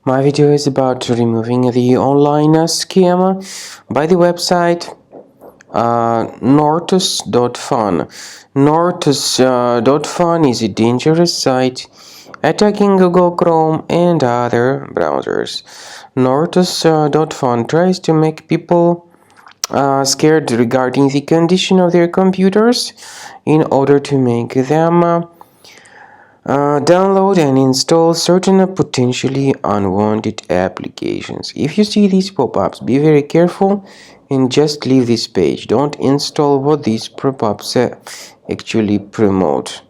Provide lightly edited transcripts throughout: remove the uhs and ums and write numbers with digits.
My video is about removing the online scam by the website Nortos.fun. Nortos.fun is a dangerous site attacking Google Chrome and other browsers. Nortos.fun tries to make people scared regarding the condition of their computers in order to make them download and install certain potentially unwanted applications. If you see these pop-ups, be very careful and just leave this page. Don't install what these pop-ups actually promote.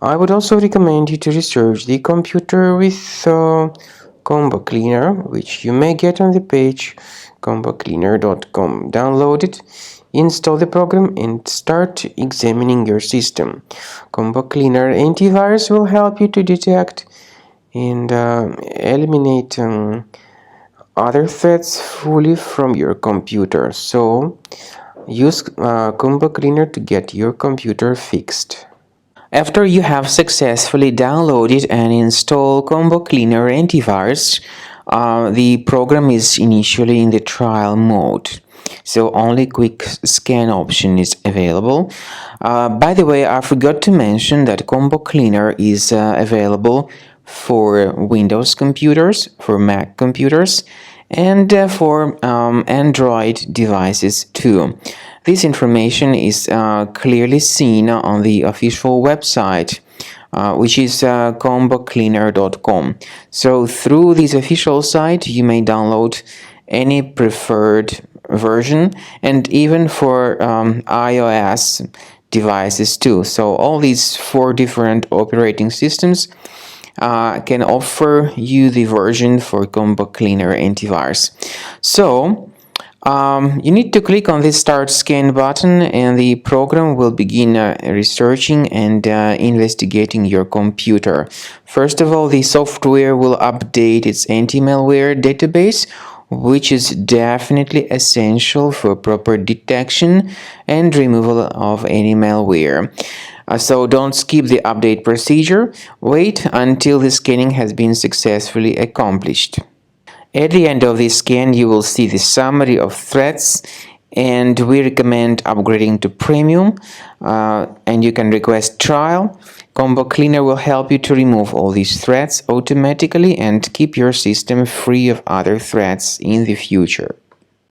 I would also recommend you to research the computer with Combo Cleaner, which you may get on the page combocleaner.com. Download it, install the program, and start examining your system. Combo Cleaner antivirus will help you to detect and eliminate other threats fully from your computer. So use Combo Cleaner to get your computer fixed. After you have successfully downloaded and installed Combo Cleaner antivirus, the program is initially in the trial mode, so only quick scan option is available. By the way, I forgot to mention that Combo Cleaner is available for Windows computers, for Mac computers, and for Android devices too. This information is clearly seen on the official website, which is combocleaner.com. So through this official site, you may download any preferred version, and even for iOS devices too. So all these 4 different operating systems can offer you the version for Combo Cleaner antivirus. So you need to click on the Start Scan button, and the program will begin researching and investigating your computer. First of all, the software will update its anti-malware database, which is definitely essential for proper detection and removal of any malware. So don't skip the update procedure. Wait until the scanning has been successfully accomplished. At the end of the scan, you will see the summary of threats, and we recommend upgrading to premium, and you can request trial. Combo Cleaner will help you to remove all these threats automatically and keep your system free of other threats in the future.